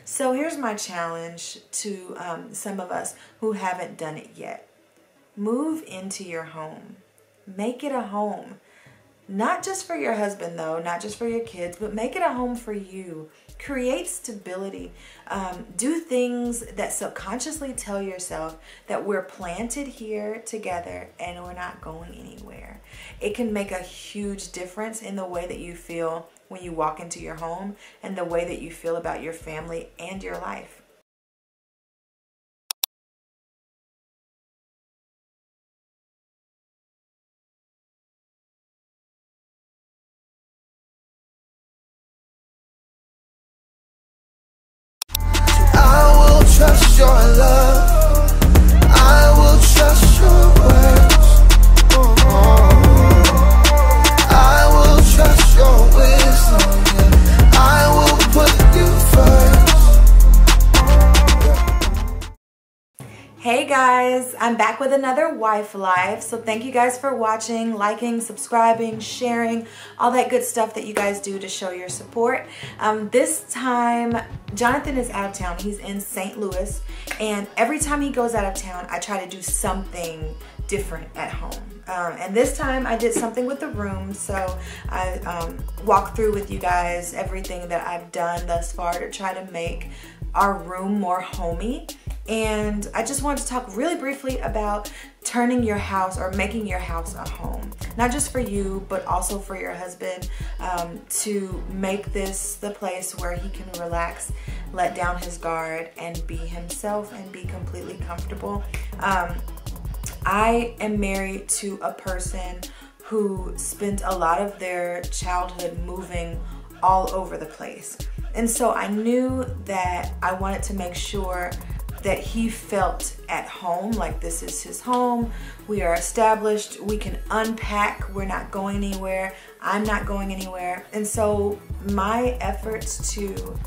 So here's my challenge to some of us who haven't done it yet. Move into your home. Make it a home. Not just for your husband though, not just for your kids, but make it a home for you. Create stability. Do things that subconsciously tell yourself that we're planted here together and we're not going anywhere. It can make a huge difference in the way that you feel when you walk into your home and the way that you feel about your family and your life. I will trust your love. I will trust your words. I will trust your wisdom. Yeah. I will put you first. Hey guys, I'm back with another Wife Life. So thank you guys for watching, liking, subscribing, sharing, all that good stuff that you guys do to show your support. This time, Jonathan is out of town. He's in St. Louis, and every time he goes out of town, I try to do something different at home. And this time I did something with the room, so I walked through with you guys everything that I've done thus far to try to make our room more homey. And I just wanted to talk really briefly about turning your house or making your house a home. Not just for you, but also for your husband, to make this the place where he can relax, let down his guard, and be himself and be completely comfortable. I am married to a person who spent a lot of their childhood moving all over the place. And so I knew that I wanted to make sure that he felt at home, like this is his home, we are established, we can unpack, we're not going anywhere, I'm not going anywhere. And so my efforts to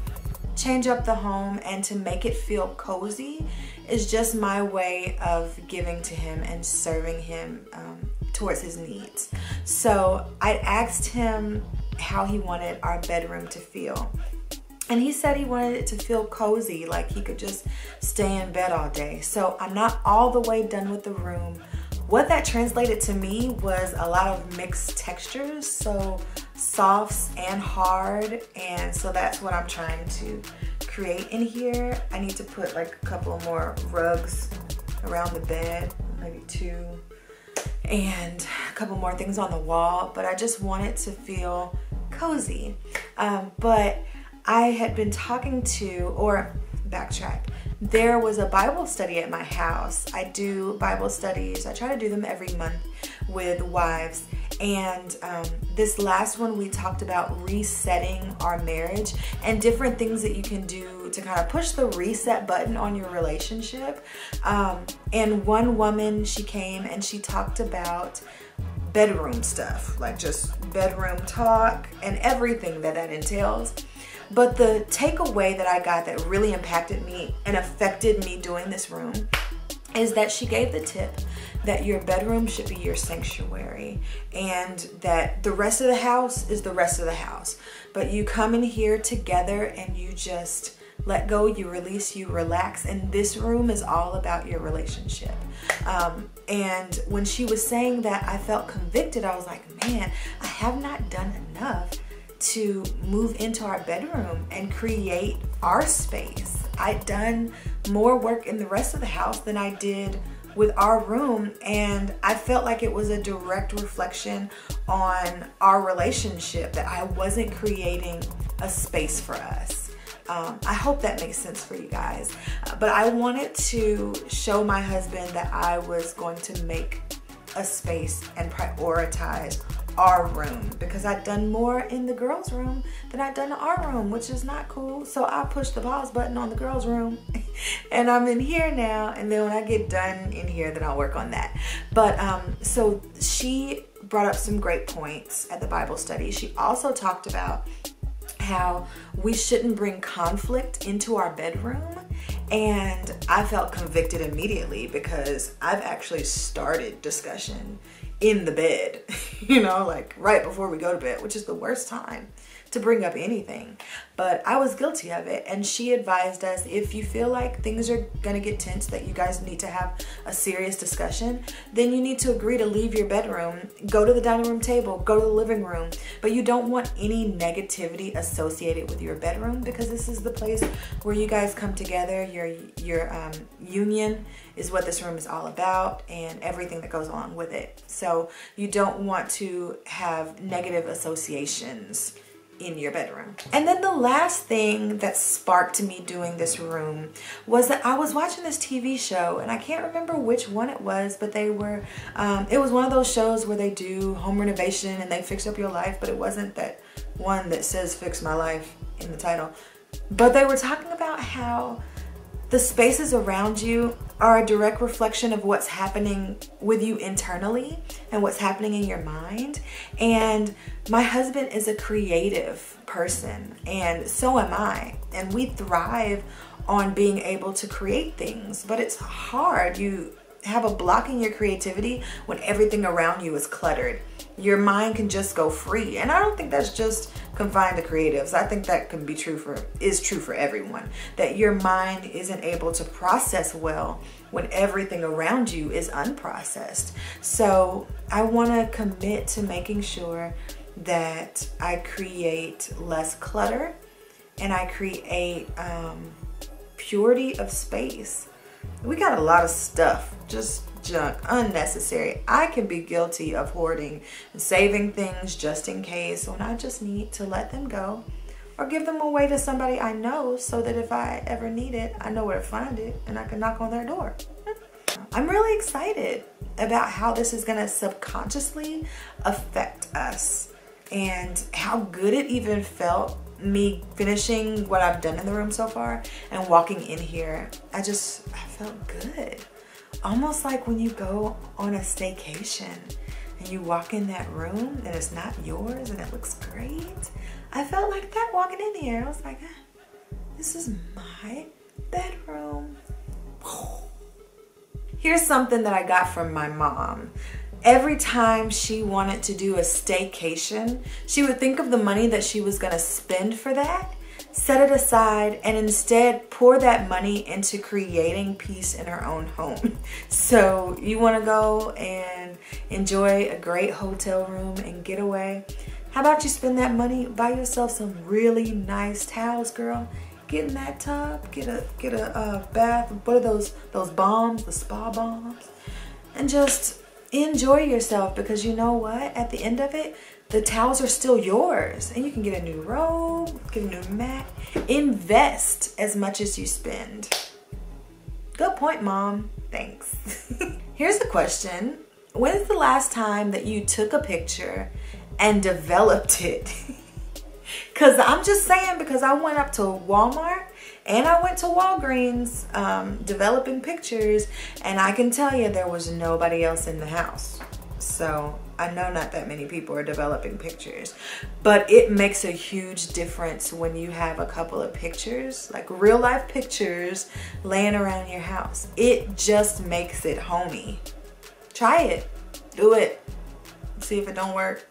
change up the home and to make it feel cozy is just my way of giving to him and serving him towards his needs. So I asked him how he wanted our bedroom to feel. And he said he wanted it to feel cozy, like he could just stay in bed all day. So I'm not all the way done with the room. What that translated to me was a lot of mixed textures, so softs and hard. And so that's what I'm trying to create in here. I need to put like a couple more rugs around the bed, maybe 2, and a couple more things on the wall. But I just want it to feel cozy. But I had been talking to, or backtrack, there was a Bible study at my house. I do Bible studies. I try to do them every month with wives. And this last one, we talked about resetting our marriage and different things that you can do to kind of push the reset button on your relationship. And one woman, she came and she talked about bedroom stuff, like just bedroom talk and everything that entails. But the takeaway that I got that really impacted me and affected me doing this room is that she gave the tip that your bedroom should be your sanctuary and that the rest of the house is the rest of the house. But you come in here together and you just let go, you release, you relax, and this room is all about your relationship. And when she was saying that, I felt convicted. I was like, man, I have not done enough to move into our bedroom and create our space. I'd done more work in the rest of the house than I did with our room, and I felt like it was a direct reflection on our relationship, that I wasn't creating a space for us. I hope that makes sense for you guys. But I wanted to show my husband that I was going to make a space and prioritize our room, because I'd done more in the girls' room than I'd done in our room, which is not cool. So I pushed the pause button on the girls' room and I'm in here now. And then when I get done in here, then I'll work on that. But so she brought up some great points at the Bible study. She also talked about how we shouldn't bring conflict into our bedroom. And I felt convicted immediately because I've actually started discussion in the bed, you know, like right before we go to bed, which is the worst time to bring up anything. But I was guilty of it, and she advised us, if you feel like things are gonna get tense, that you guys need to have a serious discussion, then you need to agree to leave your bedroom, go to the dining room table, go to the living room. But you don't want any negativity associated with your bedroom, because this is the place where you guys come together. Your union is what this room is all about, and everything that goes along with it. So you don't want to have negative associations in your bedroom. And then the last thing that sparked me doing this room was that I was watching this TV show, and I can't remember which one it was, but they were, it was one of those shows where they do home renovation and they fix up your life, but it wasn't that one that says "Fix My Life" in the title. But they were talking about how the spaces around you are a direct reflection of what's happening with you internally and what's happening in your mind. And my husband is a creative person, and so am I. And we thrive on being able to create things, but it's hard. You have a block in your creativity when everything around you is cluttered. Your mind can just go free. And I don't think that's just confined to creatives. I think that can be true for everyone. That your mind isn't able to process well when everything around you is unprocessed. So I want to commit to making sure that I create less clutter and I create purity of space. We got a lot of stuff, just junk, unnecessary. I can be guilty of hoarding and saving things just in case, when I just need to let them go or give them away to somebody I know, so that if I ever need it, I know where to find it and I can knock on their door. I'm really excited about how this is gonna subconsciously affect us, and how good it even felt me finishing what I've done in the room so far and walking in here. I felt good. Almost like when you go on a staycation and you walk in that room and it's not yours and it looks great. I felt like that walking in here. I was like, this is my bedroom. Here's something that I got from my mom. Every time she wanted to do a staycation, she would think of the money that she was gonna spend for that, set it aside, and instead pour that money into creating peace in her own home. So you wanna go and enjoy a great hotel room and get away? How about you spend that money, buy yourself some really nice towels, girl. Get in that tub, get a bath. What are those bombs, the spa bombs? And just enjoy yourself, because you know what? At the end of it, the towels are still yours, and you can get a new robe, get a new mat. Invest as much as you spend. Good point, Mom. Thanks. Here's the question. When's the last time that you took a picture and developed it? Because I'm just saying, because I went up to Walmart and I went to Walgreens developing pictures, and I can tell you there was nobody else in the house. So I know not that many people are developing pictures, but it makes a huge difference when you have a couple of pictures, like real life pictures, laying around your house. It just makes it homey. Try it, do it, see if it don't work.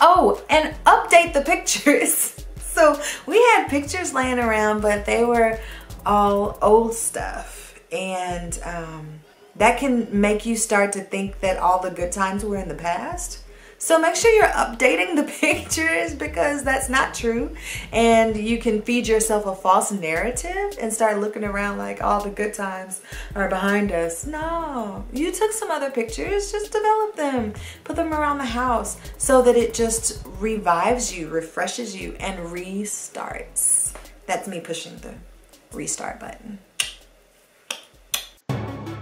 Oh, and update the pictures. So we had pictures laying around, but they were all old stuff. And that can make you start to think that all the good times were in the past. So make sure you're updating the pictures, because that's not true. And you can feed yourself a false narrative and start looking around like all the good times are behind us. No, you took some other pictures, just develop them. Put them around the house so that it just revives you, refreshes you, and restarts. That's me pushing the restart button.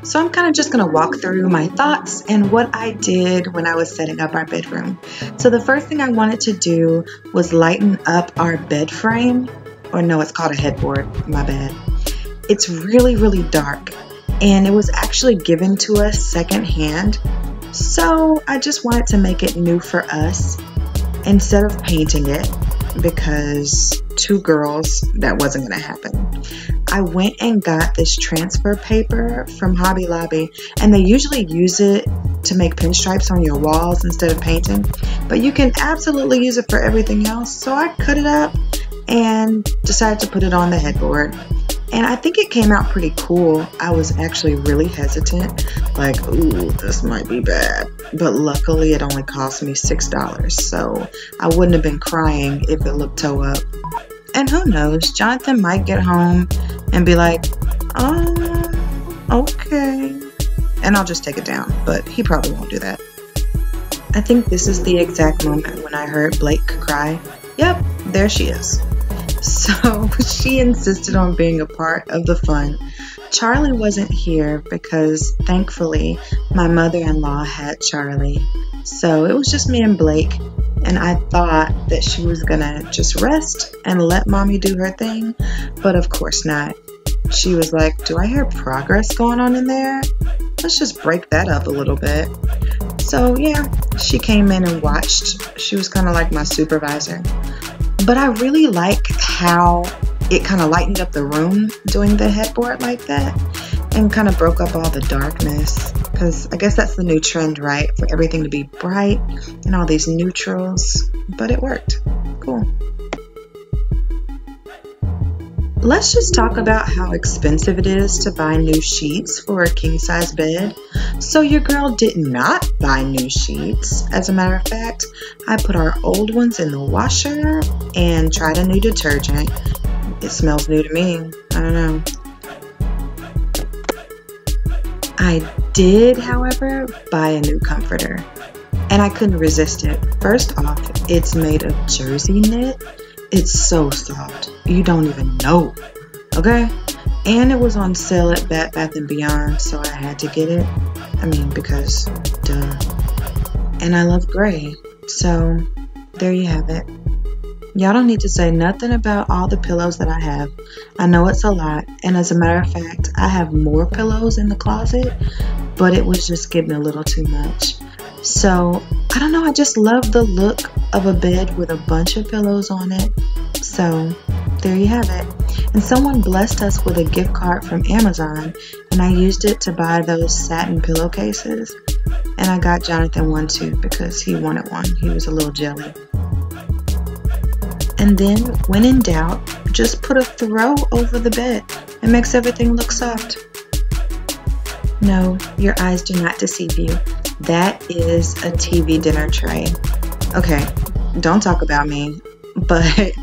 So I'm kind of just going to walk through my thoughts and what I did when I was setting up our bedroom. So the first thing I wanted to do was lighten up our bed frame. Or no, it's called a headboard, my bad. It's really, really dark, and it was actually given to us secondhand. So I just wanted to make it new for us instead of painting it, because two girls, that wasn't going to happen. I went and got this transfer paper from Hobby Lobby, and they usually use it to make pinstripes on your walls instead of painting, but you can absolutely use it for everything else. So I cut it up and decided to put it on the headboard. And I think it came out pretty cool. I was actually really hesitant, like, ooh, this might be bad. But luckily it only cost me $6, so I wouldn't have been crying if it looked toe up. And who knows, Jonathan might get home and be like, okay. And I'll just take it down, but he probably won't do that. I think this is the exact moment when I heard Blake cry. Yep, there she is. So she insisted on being a part of the fun. Charlie wasn't here because thankfully my mother-in-law had Charlie. So it was just me and Blake, and I thought that she was gonna just rest and let mommy do her thing, but of course not. She was like, do I hear progress going on in there? Let's just break that up a little bit. So yeah, she came in and watched. She was kind of like my supervisor. But I really like how it kind of lightened up the room doing the headboard like that and kind of broke up all the darkness, because I guess that's the new trend, right? For everything to be bright and all these neutrals, but it worked. Cool. Let's just talk about how expensive it is to buy new sheets for a king-size bed. So your girl did not buy new sheets. As a matter of fact, I put our old ones in the washer and tried a new detergent. It smells new to me. I don't know. I did, however, buy a new comforter, and I couldn't resist it. First off, it's made of jersey knit. It's so soft. You don't even know. Okay? And it was on sale at Bed Bath & Beyond, so I had to get it. I mean, because, duh. And I love gray. So, there you have it. Y'all don't need to say nothing about all the pillows that I have. I know it's a lot. And as a matter of fact, I have more pillows in the closet, but it was just getting a little too much. So, I don't know, I just love the look of a bed with a bunch of pillows on it. So, there you have it. And someone blessed us with a gift card from Amazon, and I used it to buy those satin pillowcases. And I got Jonathan one too because he wanted one. He was a little jelly. And then, when in doubt, just put a throw over the bed. It makes everything look soft. No, your eyes do not deceive you. That is a TV dinner tray. Okay, don't talk about me, but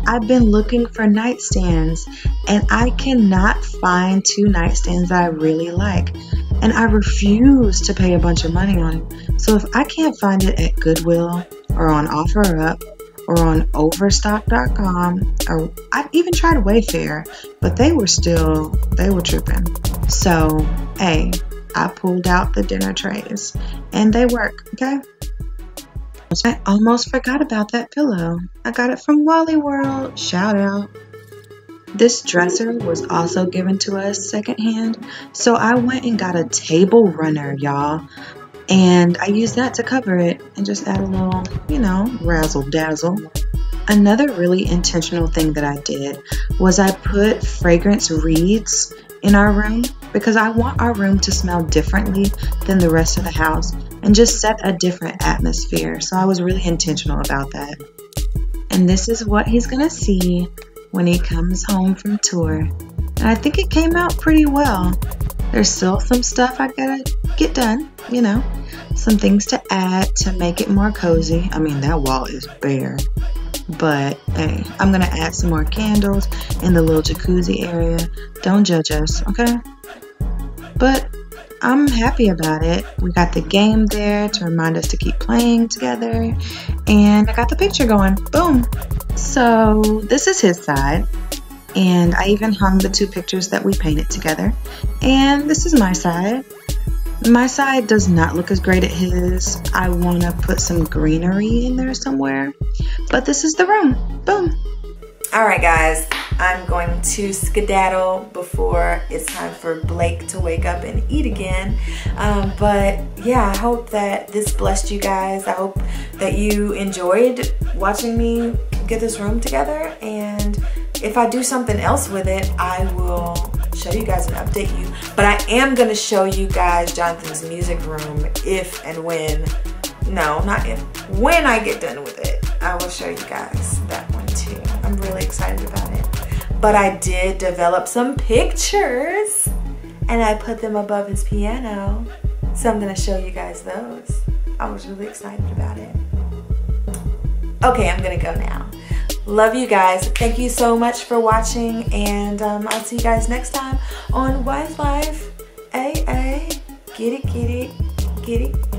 I've been looking for nightstands and I cannot find 2 nightstands I really like. And I refuse to pay a bunch of money on it. So if I can't find it at Goodwill or on OfferUp or on Overstock.com, or I even tried Wayfair, but they were tripping. So, hey, I pulled out the dinner trays and they work, okay? I almost forgot about that pillow. I got it from Wally World. Shout out. This dresser was also given to us secondhand, so I went and got a table runner, y'all. And I used that to cover it and just add a little, razzle dazzle. Another really intentional thing that I did was I put fragrance reeds in our room because I want our room to smell differently than the rest of the house and just set a different atmosphere. So I was really intentional about that. And this is what he's gonna see when he comes home from tour. And I think it came out pretty well. There's still some stuff I gotta get done, some things to add to make it more cozy. I mean, that wall is bare. But hey, I'm gonna add some more candles in the little jacuzzi area. Don't judge us, okay? But I'm happy about it. We got the game there to remind us to keep playing together. And I got the picture going. Boom. So this is his side. And I even hung the 2 pictures that we painted together. And this is my side. My side does not look as great as his. I want to put some greenery in there somewhere. But this is the room. Boom. All right, guys. I'm going to skedaddle before it's time for Blake to wake up and eat again. But yeah, I hope that this blessed you guys. I hope that you enjoyed watching me get this room together. And if I do something else with it, I will show you guys and update you. But I am gonna show you guys Jonathan's music room if and when, no, not if, when I get done with it. I will show you guys that one too. I'm really excited about it. But I did develop some pictures and I put them above his piano. So I'm gonna show you guys those. I was really excited about it. Okay, I'm gonna go now. Love you guys. Thank you so much for watching, and I'll see you guys next time on Wife Life AA. Get it, get it, get it.